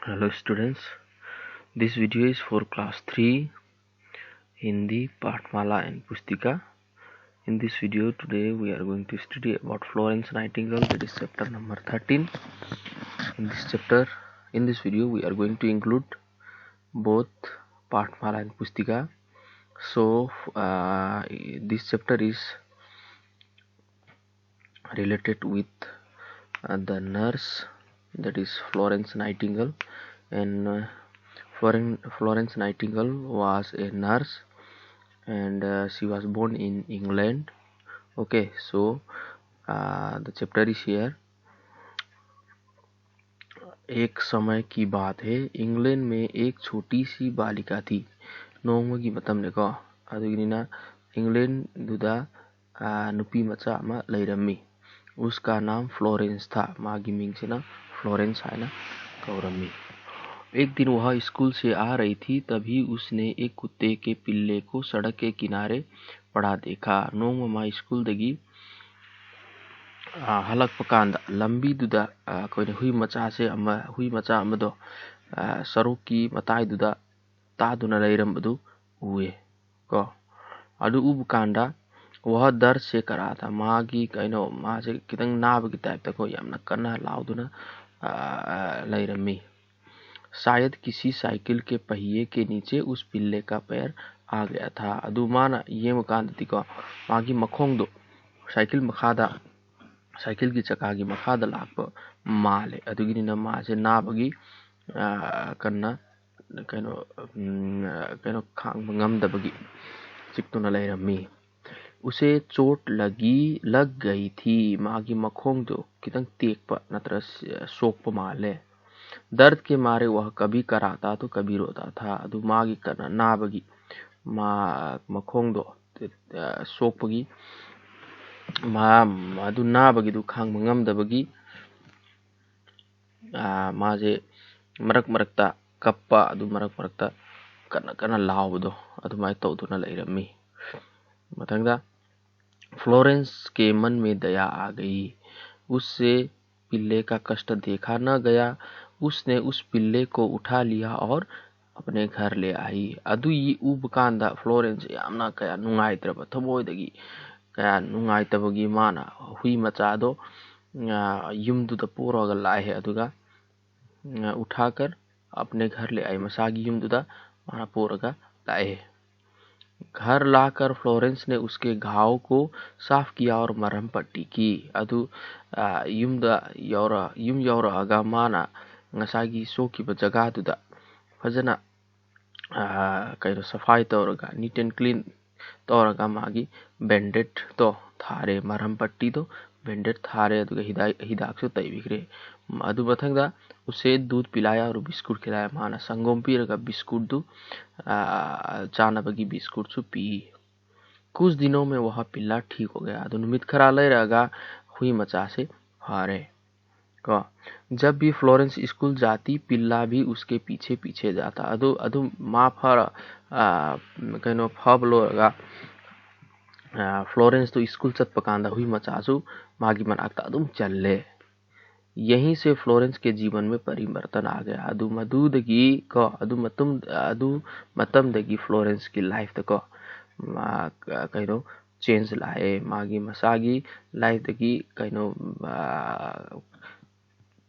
Hello students, this video is for class 3 Hindi Pathmala and Pustika. In this video today we are going to study about Florence Nightingale, that is chapter number 13. In this video we are going to include both Pathmala and Pustika. So this chapter is related with the nurse, that is Florence Nightingale, and Florence Nightingale was a nurse and she was born in England. Okay, so the chapter is here. एक समय की बात है, England में एक छोटी सी बालिका थी. नोंमगी मतमनेको अदुगिना इंग्लैंड दुदा नुपी मचा अमा लैरम्मी. उसका नाम फ्लोरेंस था. मागी मिंगसिना फ्लोरेंस हाइना कौरम्मी. एक दिन वह स्कूल से आ रही थी, तभी उसने एक कुत्ते के पिल्ले को सड़क के किनारे पड़ा देखा. नोंमा स्कूल दगी हलक पकांदा लंबी दुदा कोई हुई मचा से हुई मचा अमदो सड़क की मताई दुदा तादुना लैरम्बदु उए को अदु उब कांदा वह दर्द से करा था. मागी कइनो मासे कितंग नाबगी टाइप तको यामना कन्ना लाउदुना लैरम्मी. शायद किसी साइकिल के पहिए के नीचे उस पिल्ले का पैर आ गया था. अदुमाना ये मुकांदती को मागी मखोंग दो साइकिल की चक्का की मखादा लाप माले. अदुगिना मासे नाबगी कन्ना कइनो खांग ngमदबगी चिक्तुना लैरम्मी. उसे चोट लग गई थी. मागी मखोंग दो कितंग तेकपा नत्र सोकपा माले. दर्द के मारे वह कभी कराता तो कभी रोता था. अदु मागी करना नाबगी मखोंगदो सोकपगी अदु नाबगी दु खांग ngमदबगी माजे मरक मरकता कप्पा अदु मरक मरकता कन्ना लाउबदो अदुमाय तौदुना लैरम्मी. मथंगदा फ्लोरेंस के मन में दया आ गई. उससे पिल्ले का कष्ट देखा न गया. उसने उस पिल्ले को उठा लिया और अपने घर ले आई. अदु ये उब कांदा फ्लोरेंस यामना कया नुंगाइत्रब थमोइदगी कया नुंगाइतबगी माना हुई मचादो युमदुदा पुरोगा लाए है. अदुगा उठाकर अपने घर ले आई. मसागी युमदुदा माना पुरोगा लाए है. घर लाकर फ्लोरेंस ने उसके घाव को साफ किया और मरहम पट्टी की. अदु युम यौरअगा माना ngसागी सोकिबा जगहदुदा फजना कइनो सफाई तौरगा नीट एंड क्लीन तौरगा मागी बैंडेड तो थारे मरहम पट्टी तो बैंडेड थारे. अदुगा हिदाकसु तैबिग्रे. अदु मथंगदा उसे दूध पिलाया और बिस्कुट खिलाया. माना संगोम पीरगा बिस्कुट दु चानबगी बिस्कुट सु पी. कुछ दिनों में वह पिल्ला ठीक हो गया. अदु नुमित खरा लैरगा हुई मचा से हारे को. जब भी फ्लोरेंस स्कूल जाती, पिल्ला भी उसके पीछे पीछे जाता. अदु माफर कइनो फबलोगा फ्लोरेंस तो स्कूल चत पकांदा हुई मचासु मागी मन आगता अदुम चल्ले. यहीं से फ्लोरेंस के जीवन में परिवर्तन आ गया. अदु मतम दगी फ्लोरेंस की लाइफ तक कइनो चेंज लाए. मागी मसागी लाइफ दगी कइनो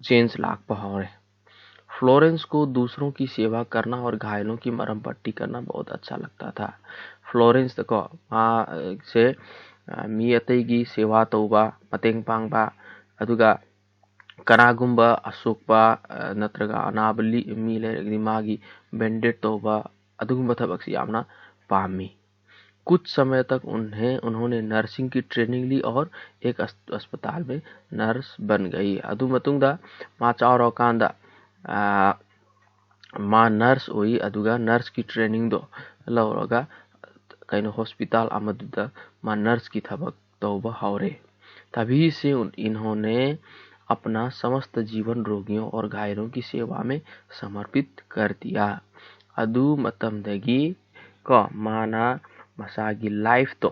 चेंज लाग पहाड़े. फ्लोरेंस को दूसरों की सेवा करना और घायलों की मरहम पट्टी करना बहुत अच्छा लगता था. फ्लोरेंस तको से मी अतैगी सेवा तौबा मतेंग पांगबा अदुगा कनागुंबा असोकबा नत्रगा अनाब मी लैरगदी मागी बैंडेड तौबा अदुगुंबा थबकसी यामना पामी. कुछ समय तक उन्होंने नर्सिंग की ट्रेनिंग ली और एक अस्पताल में नर्स बन गई. अदु मतुंगदा मा चाओ कांदा मा नर्स हुई. अदुगा नर्स की ट्रेनिंग दो लौरगा कइनो हॉस्पिटल अमदुदा मा नर्स की थबक तौबा हौरे. तभी से इन्होंने अपना समस्त जीवन रोगियों और घायलों की सेवा में समर्पित कर दिया. अदु मतमदगी को माना मसागी लाइफ तो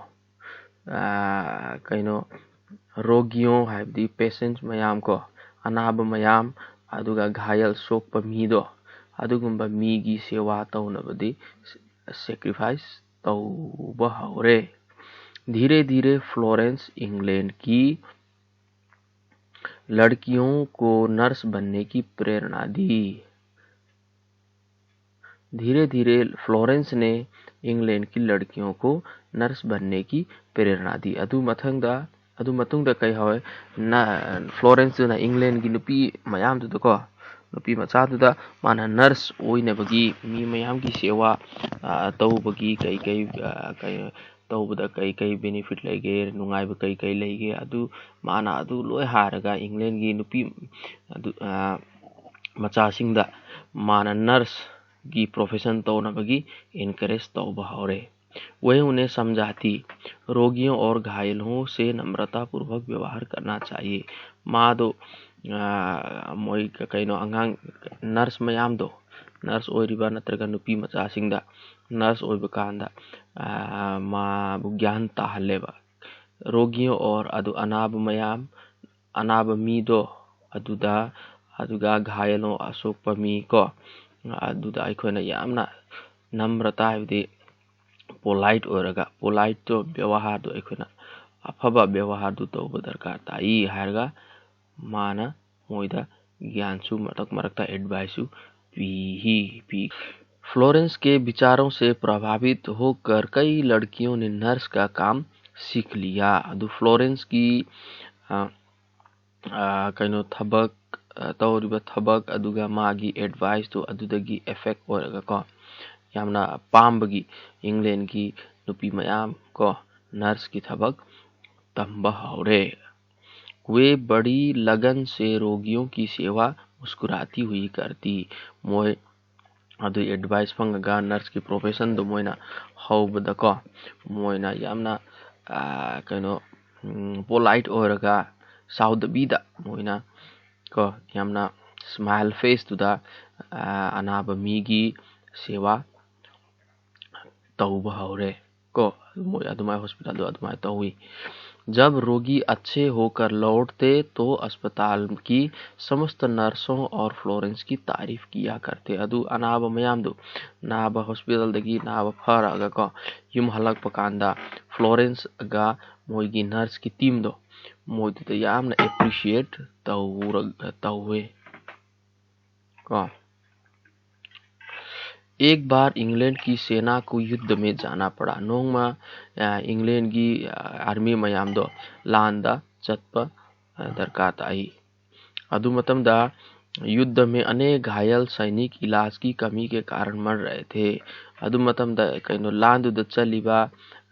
कइनो रोगियों हाइबदी पेशेंट्स मयाम को अनाब मयाम ꯑꯗꯨꯒ ꯘꯥꯌꯜ ꯁꯣꯛꯄ ꯃꯤꯗꯣ ꯑꯗꯨꯒꯨꯝꯕ ꯃꯤꯒꯤ ꯁꯦवा तौनबदी सेक्रीफाइस तौबा हौरे। धीरे धीरे फ्लोरेंस इंग्लैंड की लड़कियों को नर्स बनने की प्रेरणा दी। धीरे धीरे फ्लोरेंस ने इंग्लैंड की लड़कियों को नर्स बनने की प्रेरणा दी। अदु मतुंगदा कई हवे ना फ्लोरेंस ना इंग्लैंड की नुपी मयाम को नुपी मचादुदा माना नर्स ओइनबगी मी मयाम की सेवा तौबगी कई कई तौबदा कई कई बेनिफिट लेगे नुंगाइब कई कई लेगे अदु माना अदु लोय हारगा इंग्लैंड की नुपी अदु मचासिंगदा माना नर्स की प्रोफेशन तौनबगी इनकरेज तौबा हौरे। वह उन्हें समझाती रोगियों और घायलों से नम्रता पूर्वक व्यवहार करना चाहिए। मादो मोई कईनो अंगांग नर्स मयाम दो नर्स ओइरिबा नत्रगा नुपी मचासिंगदा नर्स ओइबा कांदा माबु ज्ञान ताहलेबा रोगियों और अदु अनाब मीदो अदुगा घायलों असोकपा मी को अदुदा अखोइना यामना नम्रता हाइबदी पोलाइट ओइरगा पोलाइट तो व्यवहार दो अखोइना अफबा व्यवहार दो तौबा दरकार ताई हारगा माना मोइदा ज्ञानसु मरक मरकता एडवाइसु पी। फ्लोरेंस के विचारों से प्रभावित होकर कई लड़कियों ने नर्स का काम सीख लिया। अदु फ्लोरेंस की कईनो थबक तौरिबा थबक अदुगा मागी एडवाइस तो अदुदगी इफेक्ट ओइरगा को यामना पाम्बगी इंग्लैंड की नुपी मयाम को नर्स की थबक तंबा हौरे। वे बड़ी लगन से रोगियों की सेवा मुस्कुराती हुई करती। मोय अदु एडवाइस फंगगा नर्स की प्रोफेशन दो मोयना हौबदको मोयना यामना कईनो पोलाइट ओइरगा साउदबीदा मोयना को यामना स्माइल फेस तुदा अनाब मीगी सेवा तौबा हौरे को मोय अदुमाय हॉस्पिटल दो अदुमाय तौई। जब रोगी अच्छे होकर लौटते तो अस्पताल की समस्त नर्सों और फ्लोरेंस की तारीफ किया करते। अदु अनाब मयाम दो नाब हॉस्पिटल दगी नाब फरगा को युम हलक पकांदा फ्लोरेंस गा मोयगी नर्स की टीम दो मोयदुदा यामना एप्रिशिएट तौवे को। एक बार इंग्लैंड की सेना को युद्ध में जाना पड़ा। नोंगमा इंग्लैंड की आर्मी मयाम दो लांदा चतप दरकार आई। अदु मतमदा युद्ध में अनेक घायल सैनिक इलाज की कमी के कारण मर रहे थे। अदु मतमदा कईनो लांदुदा चलिबा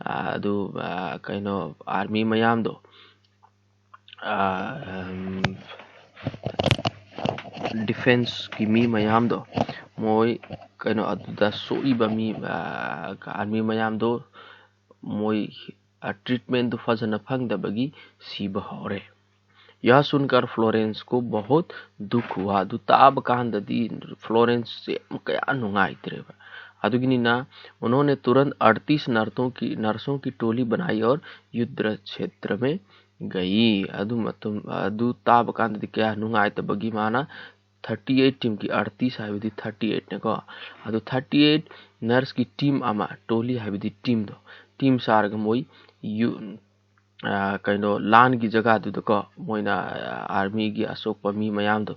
अदु कईनो आर्मी मयाम दो डिफेंस की मी मयाम दो मोय कईनो अदुदा सोइबा मी आर्मी मयाम दो मोय ट्रीटमेंट दो फजना फंगदबगी सीबा हौरे। यह सुनकर फ्लोरेंस को बहुत दुख हुआ। अदु ताब कांददी फ्लोरेंस से कया नुंगाइत्रेबा अदुगिनिना उन्होंने तुरंत 38 नर्सों की टोली बनाई और युद्ध क्षेत्र में गई। अदु ताब कांददी कया नुंगाइतबगी माना 38 टीम की 38 हाइबदी 38 ने को अदु 38 नर्स की टीम अमा टोली हाइबदी टीम दो टीम सारग मोई कईनो लान की जगह दु को मोइना आर्मी की अशोक पमी मयाम दो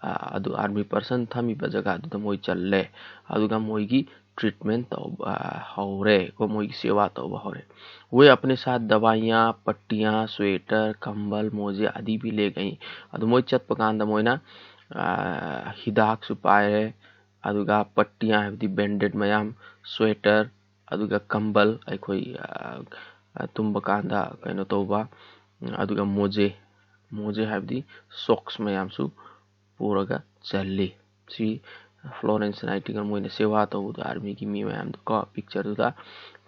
अदु आर्मी पर्सन थमी जगह दु मोई चलले अदुगा मोई की ट्रीटमेंट हौरे को मोई की सेवा तौबा हौरे। वे अपने साथ दवाइयाँ पट्टियाँ स्वेटर कंबल मोजे आदि भी ले गई। अदु मोई चत पकांदा मोइना हिदाक सुपायरे अदुगा पट्टियाँ हाइबदी बैंडेड मयाम स्वेटर अदुगा कंबल अखोई तुम्बा कांदा कईनो तौबा अदुगा मोजे हाइबदी सॉक्स मयामसु पूरगा चल्ली सी फ्लोरेंस नाइटिंगेल मोइना सेवा तौबा आर्मी की मी मयाम को पिक्चर दुदा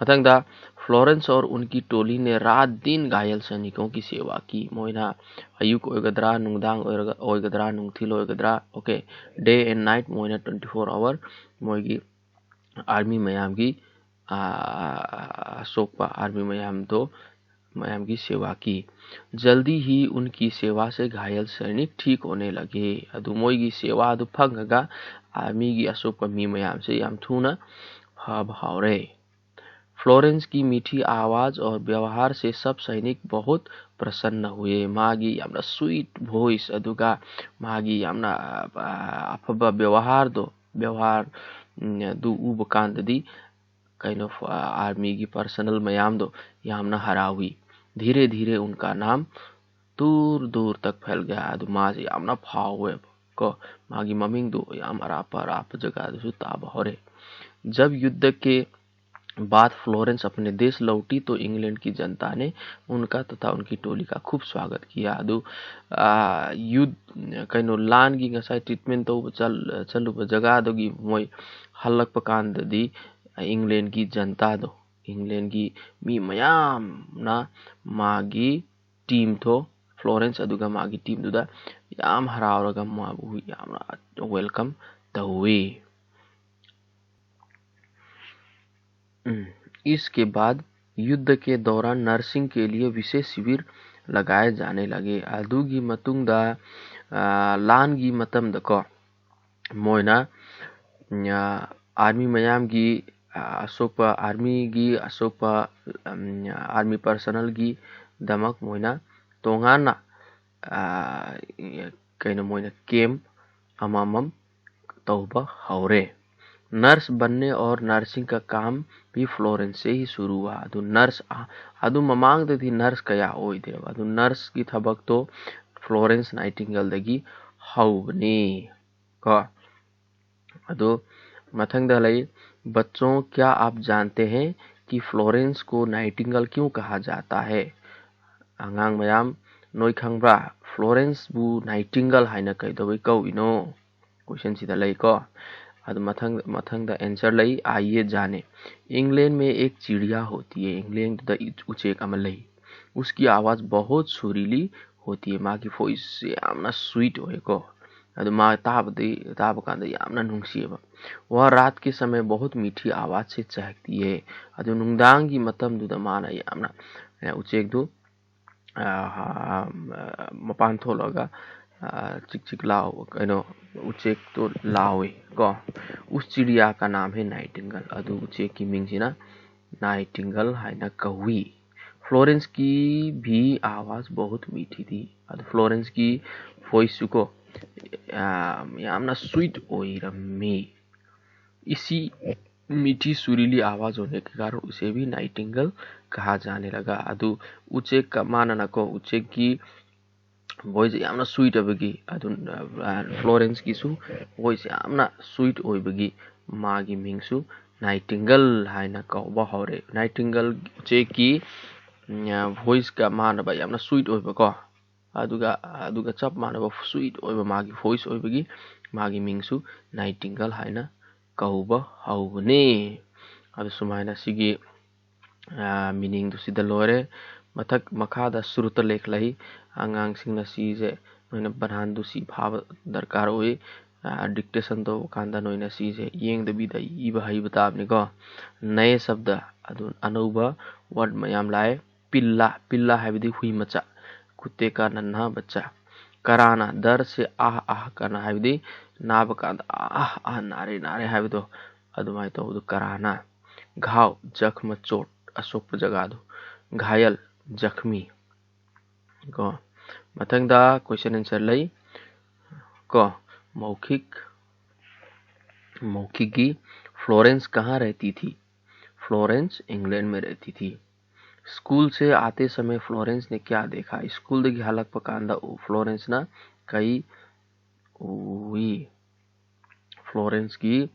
मतंगदा फ्लोरेंस और उनकी टोली ने रात दिन घायल सैनिकों की सेवा की। मोइना अयुक ओइगदरा नुंगदांग ओइगदरा नुंगथिल ओइगदरा ओके डे एंड नाइट मोइना 24 आवर मोइगी आर्मी मयाम की सोकपा आर्मी मयाम दो मयाम की सेवा की। जल्दी ही उनकी सेवा से घायल सैनिक ठीक होने लगे। अदु मोइगी सेवा अदु फंगगा आर्मी की असोकपा मी मयाम से याम थूना फब हौरे। फ्लोरेंस की मीठी आवाज और व्यवहार से सब सैनिक बहुत प्रसन्न हुए। मागी यामना स्वीट वॉइस अदुगा मागी यामना अफबा व्यवहार दु उब कांददी काइंड ऑफ आर्मी की पर्सनल मयाम दो यामना हरावी। धीरे धीरे उनका नाम दूर दूर तक फैल गया। अदु माज यामना फावे को मागी ममिंग दो याम अराप जगह ताब होरे। जब युद्ध के बाद फ्लोरेंस अपने देश लौटी तो इंग्लैंड की जनता ने उनका तथा उनकी टोली का खूब स्वागत किया। अदु युद्ध कइनो लान की ngसाई ट्रीटमेंट तो चल जगह दोगी मोय हल्लक पकान दी इंग्लैंड की जनता दो इंग्लैंड की मी मयाम ना मागी टीम थो फ्लोरेंस अदुगा मागी टीम दुदा याम हरावरगा माबु याम वेलकम तहुई। इसके बाद युद्ध के दौरान नर्सिंग के लिए विशेष शिविर लगाए जाने लगे। अदुगी मतुंगदा लानगी मतमदको मोयना आर्मी मयाम की असोकपा आर्मी पर्सनल की दमक मोयना तोंगाना कइनो मोयना केम अमामम तौबा हौरे। नर्स बनने और नर्सिंग का काम भी फ्लोरेंस से ही शुरू हुआ। अदु नर्स अदु ममांग थी नर्स कया ओई दे अदु नर्स की थबक तो फ्लोरेंस नाइटिंगेल दगी हौबनी को। अदु मथंग दलाई बच्चों क्या आप जानते हैं कि फ्लोरेंस को नाइटिंगेल क्यों कहा जाता है? अंगांग मयाम नोई खंगब्रा फ्लोरेंस बु नाइटिंगेल हाइना कइदोबै कौइनो क्वेश्चन सिदा लई को। अदु मथंग द आंसर लई आइए जाने। इंग्लैंड में एक चिड़िया होती है। इंग्लैंड द उचेक अमलई उसकी आवाज बहुत सुरीली होती है। माँ की वॉइस यामना स्वीट होएको। अदु माँ ताब कांदा यामना नुंगसिएबा। वह रात के समय बहुत मीठी आवाज से चहकती है। अदु नुंगदांग की मतम दुदा माना यामना उचेक दु मपान थोलगा चिक लाओ कइनो उचेक तो लाओए को। उस चिड़िया का नाम है नाइटिंगेल। अदु उचेक की मिंगसिना नाइटिंगेल हाइना कहुई। फ्लोरेंस की भी आवाज बहुत मीठी थी। अदु फ्लोरेंस की वॉइस को यामना स्वीट ओई रम्मी। इसी मीठी सुरीली आवाज होने के कारण उसे भी नाइटिंगेल कहा जाने लगा। अदु उचेक का मानना को उचेक की वॉइस यामना स्वीट अबगी अदु फ्लोरेंस की सु वॉइस यामना स्वीट ओइबगी मागी मिंगसु नाइटिंगेल हाइना कौबा हौरे। नाइटिंगेल उचेक की वॉइस का मानबा यामना स्वीट ओइबको अदुगा चप मानबा स्वीट ओइबा मागी वॉइस ओइबगी मागी मिंगसु नाइटिंगेल हाइना कौबा हौबने। अदु सुमाइना सिगी मीनिंग दु सिदा लोरे। मथक मखादा सुरुत लेख लही अंगांग सिंगना सीजे नोइना बनहान दु सी भाव दरकार होई डिक्टेशन तो कांदा नोइना सीजे येंग द बिदा इबा हई बताबने को। नए शब्द अदु अनौबा वर्ड मयाम लाए। पिल्ला हाबिदी हुई मचा कुत्ते का नन्हा बच्चा। कराना दर से आह आह करना हाबिदी नाब कांदा आह नारे नारे हाबिदो अदुमाई तो उदु कराना। घाव जख्म चोट अशोक जगा दो। घायल जख्मी को। मथंग दा क्वेश्चन आंसर लई को मौखिक की फ्लोरेंस कहाँ रहती थी? फ्लोरेंस इंग्लैंड में रहती थी। स्कूल से आते समय फ्लोरेंस ने क्या देखा? स्कूल दगी हालक पकांदा फ्लोरेंस ना कई हुई। फ्लोरेंस की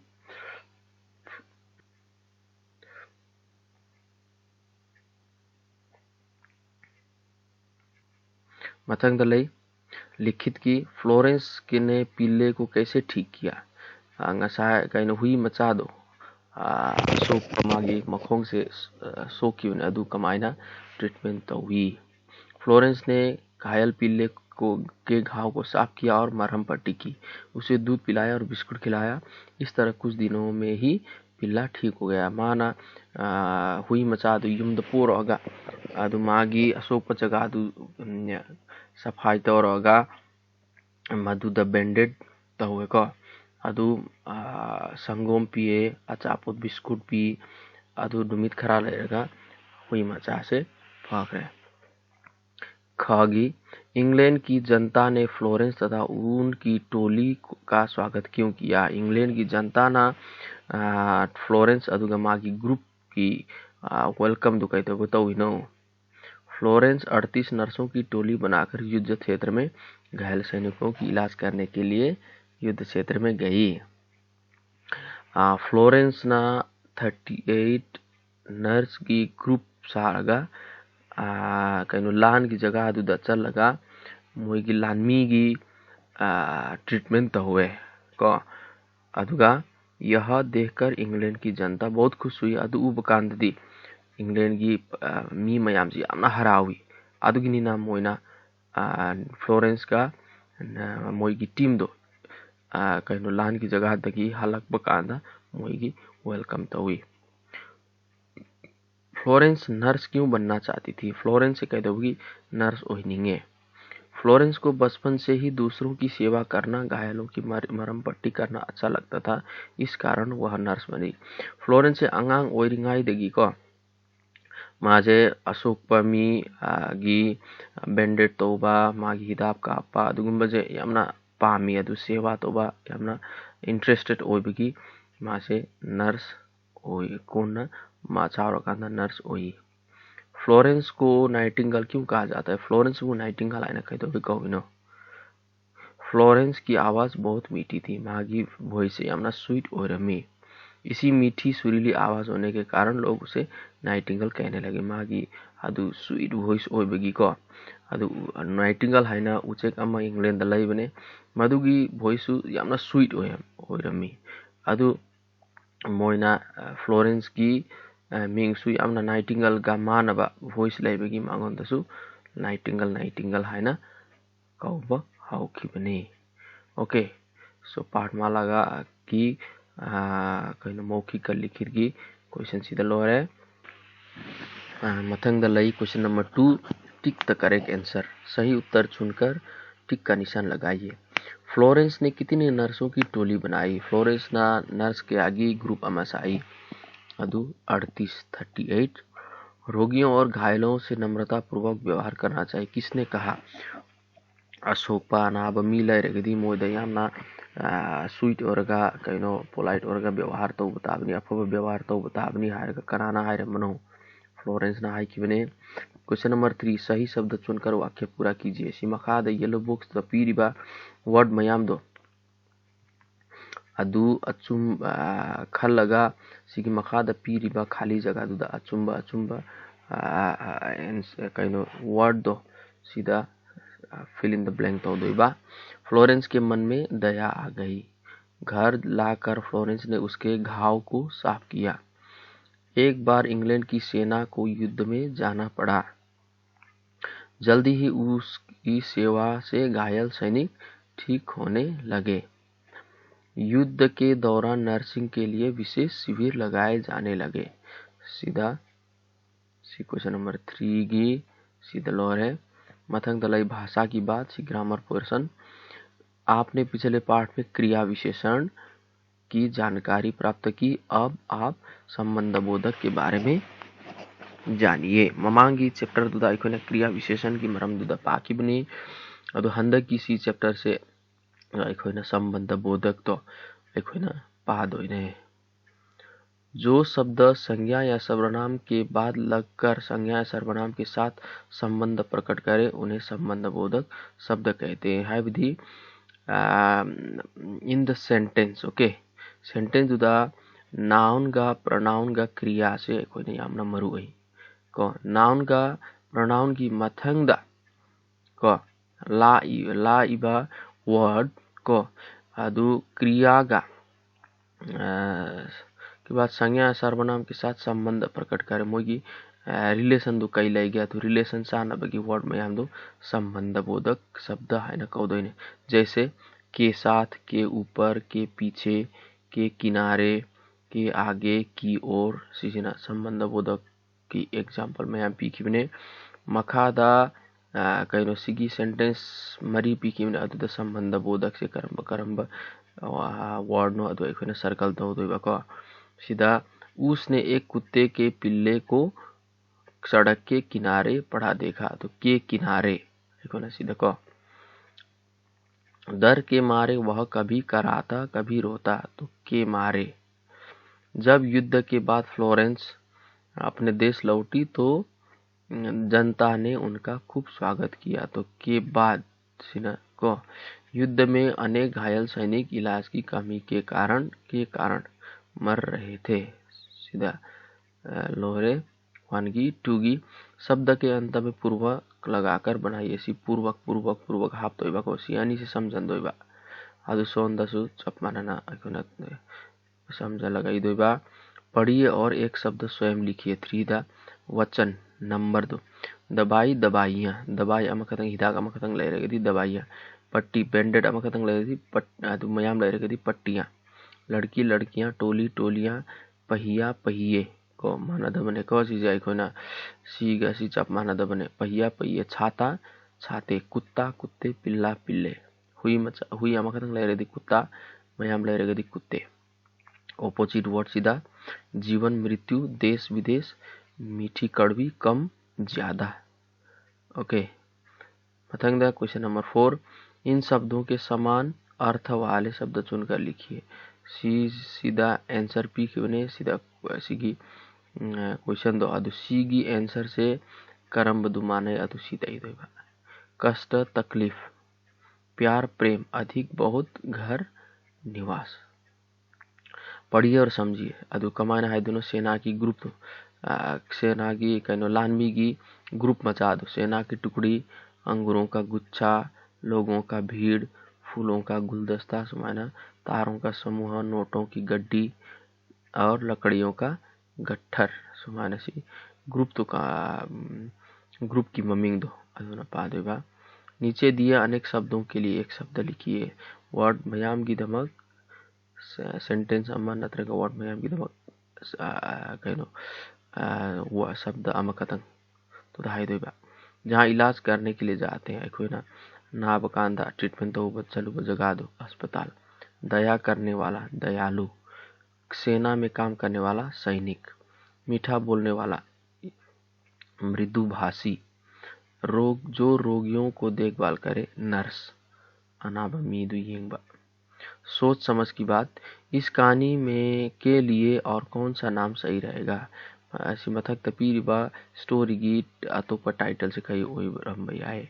मथंग दलई लिखित की फ्लोरेंस ने पिल्ले को कैसे ठीक किया? ngasa kaino hui machado sok pamagi मखोंग से सोकी ने अदु कमाइना ट्रीटमेंट तो हुई। फ्लोरेंस ने घायल पिल्ले के घाव को साफ किया और मरहम पट्टी की। उसे दूध पिलाया और बिस्कुट खिलाया। इस तरह कुछ दिनों में ही पिल्ला ठीक हो गया माना हुई मचा दु युम द पोरगा अदु मागी असोप जगह दु सफाई तौरगा मधुद बेंडेड तहुए को अदु संगोम पिए अचापोत बिस्कुट पी अदु नुमित खरा लेगा हुई मचा से फकरे। खगी इंग्लैंड की जनता ने फ्लोरेंस तथा उनकी टोली का स्वागत क्यों किया? इंग्लैंड की जनता ना फ्लोरेंस अदुगा मागी ग्रुप की वेलकम दुकाइतो बताओ। फ्लोरेंस 38 नर्सों की टोली बनाकर युद्ध क्षेत्र में घायल सैनिकों की इलाज करने के लिए युद्ध क्षेत्र में गई। फ्लोरेंस ना 38 नर्स की ग्रुप सारगा कहीं लान की जगह अदुदा चल लगा मोगी लानमी की ट्रीटमेंट हुए को अदुगा यह देखकर इंग्लैंड की जनता बहुत खुश हुई। अदु उपकांदी इंग्लैंड की मी मयाम जी यामना हरावी अदुगी ना मोइना फ्लोरेंस का मोगी टीम दो कहीं लान की जगह दगी हलक बकांदा मोगी वेलकम तो हुई। फ्लोरेंस नर्स क्यों बनना चाहती थी? फ्लोरेंस से कह दोगी नर्स ओहिनिंगे। फ्लोरेंस को बचपन से ही दूसरों की सेवा करना, घायलों की मरम पट्टी करना अच्छा लगता था, इस कारण वह नर्स बनी। फ्लोरेंस से अंगांग ओइरिंगाई देगी को माजे अशोक पमी गी बेंडेड तोबा मागी हिदाब कापा अदुगुंबजे यामना पामी अदु सेवा तोबा यामना इंटरेस्टेड ओइबगी मासे नर्स ओइ कोन माचावरकांदा नर्स ओइ। फ्लोरेंस को नाइटिंगेल क्यों कहा जाता है? फ्लोरेंस को नाइटिंगेल आइना कह दो कहो। फ्लोरेंस की आवाज बहुत मीठी थी, मागी वॉइस यामना स्वीट और रमी। इसी मीठी सुरीली आवाज होने के कारण लोग उसे नाइटिंगेल कहने लगे। मागी अदु स्वीट वॉइस ओइबगी को अदु नाइटिंगेल हाइना उचेक अमा इंग्लैंड लैबने मधुगी वॉइस यामना स्वीट ओइरमी अदु मोइना फ्लोरेंस की मिंगसु यामना नाइटिंगेल गा मानबा वॉइस लैबगी मांगोंदसु नाइटिंगेल हाइना कौबा हाउखिबने। ओके सो पाठमाला गा की कहीं मौखिक लिखित की क्वेश्चन सीधा लोरे मथंग लई question number 2 tick the correct answer सही उत्तर चुनकर टिक का निशान लगाइए। फ्लोरेंस ने कितनी नर्सों की टोली बनाई? फ्लोरेंस ना नर्स के आगे ग्रुप अमसाई अदु 38 रोगियों और घायलों से नम्रता पूर्वक व्यवहार करना चाहिए, किसने कहा? अशोकपा नाब मिला रेगदी मोदयाम ना स्वीट औरगा कहीं पोलाइट औरगा व्यवहार तो बताबनी अफब व्यवहार तो बताबनी हायरगा कराना हायर मनो फ्लोरेंस ना हाई की बने। क्वेश्चन नंबर 3 सही शब्द चुनकर वाक्य पूरा कीजिए। सिमखा द येलो बुक्स द पीरिबा वर्ड मयाम दो अदु अचुम खल लगा सिगी मखा द पीरिबा खाली जगह दु द अचुम्बा कहीं वर्ड दो सीधा फिल इन द ब्लैंक तो दोइबा। फ्लोरेंस के मन में दया आ गई। घर लाकर फ्लोरेंस ने उसके घाव को साफ किया। एक बार इंग्लैंड की सेना को युद्ध में जाना पड़ा। जल्दी ही उसकी सेवा से घायल सैनिक ठीक होने लगे। युद्ध के दौरान नर्सिंग के लिए विशेष शिविर लगाए जाने लगे। सीधा क्वेश्चन नंबर 3 की सीधा लोर है मथंग दलाई भाषा की बात सी ग्रामर पोर्शन। आपने पिछले पाठ में क्रिया विशेषण की जानकारी प्राप्त की, अब आप संबंध बोधक के बारे में जानिए। ममांगी चैप्टर दुदा इकोना क्रिया विशेषण की मरम दुदा पाकी बनी अदो हंदक की सी चैप्टर से इकोना संबंध बोधक तो इकोना पाद होइने। जो शब्द संज्ञा या सर्वनाम के बाद लगकर संज्ञा या सर्वनाम के साथ संबंध प्रकट करे उन्हें संबंध बोधक शब्द कहते हैं। है विधि in the sentence okay sentence दुदा नाउन गा प्रोनाउन गा क्रिया से कोई नहीं आमना मरु वही को नाउन गा प्रोनाउन की मथंग दा को ला इबा वर्ड को अदु क्रिया गा के बाद संज्ञा सर्वनाम के साथ संबंध प्रकट करे मोगी रिलेशन दो कई लाई गया तो रिलेशन सा न बगी वर्ड में हम दो संबंध बोधक शब्द है न कहो दोने जैसे के साथ, के ऊपर, के पीछे, के किनारे, के आगे की ओर सिजना संबंध बोधक की एग्जाम्पल मयाम पीखिबने मखादा कहीं सिगी सेंटेंस मरी पीखिबने अदुदा संबंध बोधक से करंब वर्ड नो अदु अखोना सर्कल तौदोइबको सीधा उसने एक कुत्ते के पिल्ले को सड़क के किनारे पड़ा देखा तो के किनारे अखोना सीधा को डर के मारे वह कभी कराता कभी रोता तो के मारे। जब युद्ध के बाद फ्लोरेंस अपने देश लौटी तो जनता ने उनका खूब स्वागत किया तो के बाद सीना को युद्ध में अनेक घायल सैनिक इलाज की कमी के कारण मर रहे थे। सीधा लोहरे वानगी टूगी शब्द के अंत में पूर्वक लगाकर बनाइए सी पूर्वक हाफ दोइबा को सियानी से समझन दोइबा आदु सोन दसु चपमाना अखुना समझ लगाई दोइबा। पढ़िए और एक शब्द स्वयं लिखिए। 3 दा वचन नंबर 2 दवाई दवाइयाँ दवाई अमकतंग हिदाक अमकतंग लैरगदी दवाइयाँ पट्टी बैंडेड अमकतंग लैरगदी आदु मयाम लैरगदी पट्टियाँ लड़की लड़कियाँ टोली टोलियाँ पहिया पहिए को माना दबने को चीज आइकोना सीगा सी चप माना दबने पहिया पहिए छाता छाते कुत्ता कुत्ते पिल्ला पिल्ले हुई अमकतंग लैरगदी कुत्ता मयाम लैरगदी कुत्ते। ऑपोजिट वर्ड सीधा जीवन मृत्यु देश विदेश मीठी कड़वी कम ज्यादा। ओके मतंग क्वेश्चन नंबर 4 इन शब्दों के समान अर्थ वाले शब्द चुनकर लिखिए। सीधा आंसर पी के सीधा सीगी क्वेश्चन दो अदु सीगी आंसर से करम बदु माने अदु सीधा ही दो कष्ट तकलीफ प्यार प्रेम अधिक बहुत घर निवास। पढ़िए और समझिए अदु कमाना है दोनों सेना की ग्रुप सेना की कहनो लानवी की ग्रुप मचा दो सेना की टुकड़ी अंगूरों का गुच्छा लोगों का भीड़ फूलों का गुलदस्ता सुमाना तारों का समूह नोटों की गड्डी और लकड़ियों का गट्ठर सुमाना सी ग्रुप तो का ग्रुप की ममिंग दो अदुना पा देगा। नीचे दिए अनेक शब्दों के लिए एक शब्द लिखिए। वर्ड मयाम की धमक सेंटेंस अम्मा नत्र का वर्ड मयाम की धमक कहनो वो शब्द अमकतंग तो धाई देगा। जहाँ इलाज करने के लिए जाते हैं कोई ना बकांदा ट्रीटमेंट तो बच्चलू जगा दो अस्पताल। दया करने वाला दयालु सेना में काम करने वाला सैनिक मीठा बोलने वाला मृदुभाषी जो रोगियों को देखभाल करे नर्स अनाबा मीदु यिंगबा। सोच समझ की बात इस कहानी में के लिए और कौन सा नाम सही रहेगा ऐसी मथक तपीरिबा स्टोरी गीत अतोपा टाइटल से कई ओई रंबई आए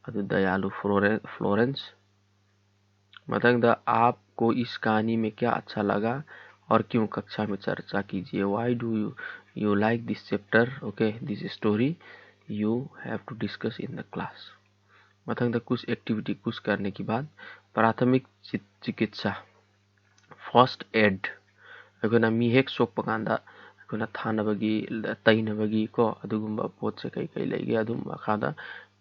अदु दयालु फ्लोरेंस मथक द आपको इस कहानी में क्या अच्छा लगा और क्यों कक्षा में चर्चा कीजिए। Why do you like this chapter okay this story you have to discuss in the class. मथक द कुछ एक्टिविटी कुछ करने के बाद प्राथमिक चिकित्सा फर्स्ट एड अखोना मीहेक सोक पकांदा अखोना थानबगी तैनबगी को अदुगुम्बा पोत से कई लेगे अदुम खादा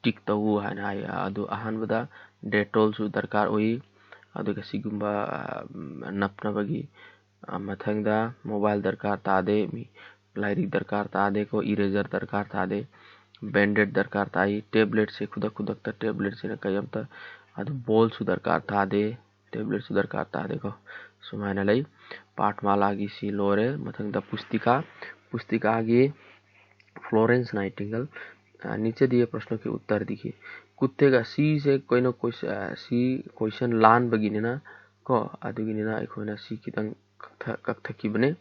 टिक तऊ हाना अदु अहानबदा डेटोल सु दरकार ओई अदुगा सिगुम्बा नपनबगी मथंगदा मोबाइल दरकार तादे लाइरिक दरकार तादे को इरेजर दरकार तादे बैंडेड दरकार ताई टेबलेट से खुदक ता टेबलेट से कयम ता अदु बोल सु दरकार तादे टेबलेट सु दरकार तादे को सुमाइनलाई पाठमाला आगी सी लोरे मथंग द पुस्तिका आगे फ्लोरेंस नाइटिंगेल। नीचे दिए प्रश्नों के उत्तर दिखिए। कुत्ते का सी से कोई न कोई सी क्वेश्चन लान बगिने ना को अदुगिने ना एक सी की तंग कथकी बने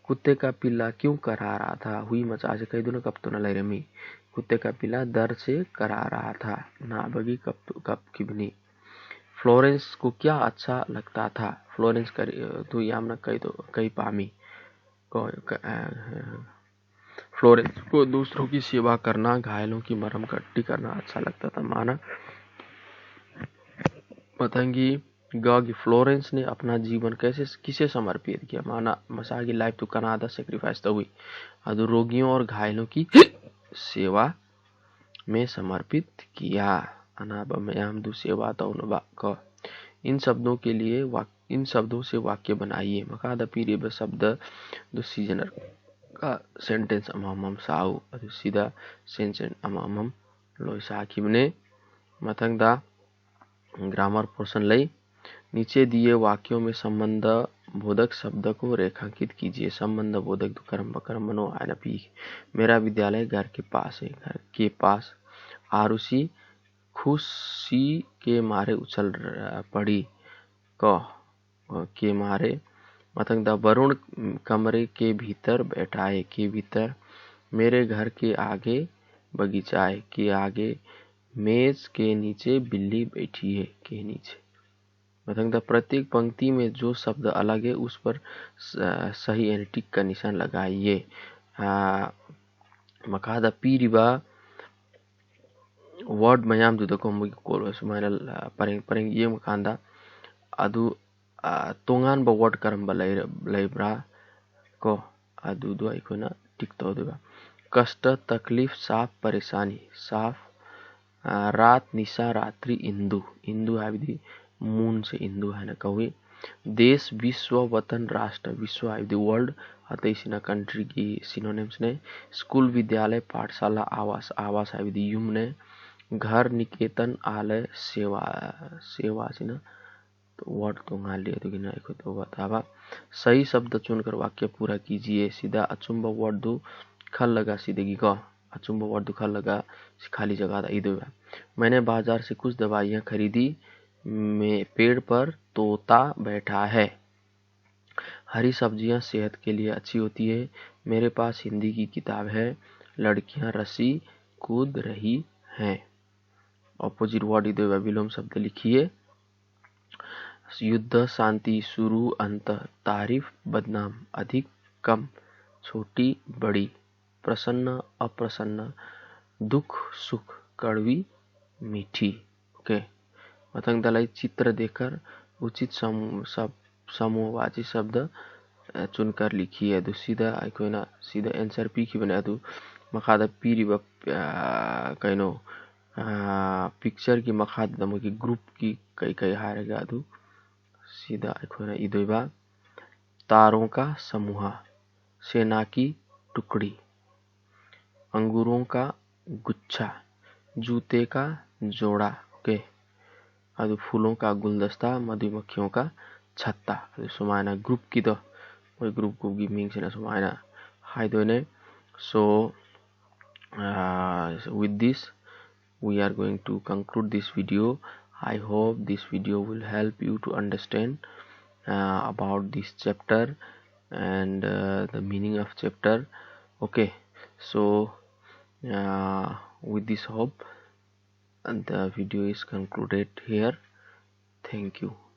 कुत्ते का पिल्ला क्यों करा रहा था हुई मचा से कई दोनों कब तो न लैरमी कुत्ते का पिल्ला दर्द से करा रहा था ना बगी कब की बनी। फ्लोरेंस को क्या अच्छा लगता था फ्लोरेंस कर तो यामना कई पामी को फ्लोरेंस को दूसरों की सेवा करना घायलों की मरहम पट्टी करना अच्छा लगता था माना पतंगी गागी फ्लोरेंस ने अपना जीवन किसे समर्पित किया माना मसागी लाइफ टू कनाडा सेक्रीफाइस तो हुई अदु रोगियों और घायलों की सेवा में समर्पित किया अनाबा में अहमदु सेवा तो इन शब्दों के लिए इन शब्दों से वाक्य बनाइए। मखादा पीरियब शब्द दो सीजनर का सेंटेंस अमम साउ सीधा सेंटेंस अमम लोई साखिबने। मथंगदा ग्रामर पोर्शन लई नीचे दिए वाक्यों में संबंध बोधक शब्द को रेखांकित कीजिए। संबंध बोधक कर्म कर्म बनो आयना पी। मेरा विद्यालय घर के पास है। घर के पास। आरुषि खुशी के मारे उछल पड़ी। क के मारे। मतंग द वरुण कमरे के भीतर बैठा है। के भीतर। मेरे घर के आगे बगीचा है। के आगे। मेज के नीचे बिल्ली बैठी है। के नीचे। मतंग द प्रत्येक पंक्ति में जो शब्द अलग है उस पर सही यानी टिक का निशान लगाइए। मखादा पीरिबा वर्ड मयाम दुदको मुगी कोल सुमाइनल परेंग परेंग ये मखांदा अदु तोंगान ब वर्ड करंबा लैब्रा को अदु दो अखोना टिक तौदुगा। कष्ट तकलीफ साफ परेशानी साफ। रात निशा रात्रि इंदु इंदु हाविदी मून से इंदु है ना कहुई। देश विश्व वतन राष्ट्र विश्व हाविदी वर्ल्ड अतैसिना कंट्री की सिनोनिम्स ने। स्कूल विद्यालय पाठशाला आवास आवास हाविदी युम ने। घर निकेतन आलय सेवा सेवा सिना तो वर्ड तो लिए तो गिना तो बतावा। सही शब्द चुनकर वाक्य पूरा कीजिए। सीधा अचुंब वर्ड दो खल लगा सीधेगी का अचुंब वर्ड दो खल लगा खाली जगह इधर। मैंने बाजार से कुछ दवाइयाँ खरीदी। में पेड़ पर तोता बैठा है। हरी सब्जियां सेहत के लिए अच्छी होती है। मेरे पास हिंदी की किताब है। लड़कियां रस्सी कूद रही हैं। ऑपोजिट वर्ड इधर विलोम शब्द लिखिए। युद्ध शांति शुरू अंत तारीफ बदनाम अधिक कम छोटी बड़ी प्रसन्न अप्रसन्न दुख सुख कड़वी मीठी। ओके मतंग दलाई चित्र देखकर उचित समूहवाची शब्द चुनकर लिखिए। अदु सीधा आइकोना सीधा आंसर पी की बने अदु मखादा पीरी व कइनो पिक्चर की मखादा दमो की ग्रुप की कई कई हारेगा अदु सीधा आइकोना इदोइबा। तारों का समूह सेना की टुकड़ी अंगूरों का गुच्छा जूते का जोड़ा। ओके अदु फूलों का गुलदस्ता मधुमक्खियों का छत्ता। अदु सुमायना ग्रुप की तो कोई ग्रुप को गिविंग से ना सुमायना हाय दोने। So with this we are going to conclude this video. I hope this video will help you to understand about this chapter and the meaning of chapter. Okay, so with this hope the video is concluded here. Thank you.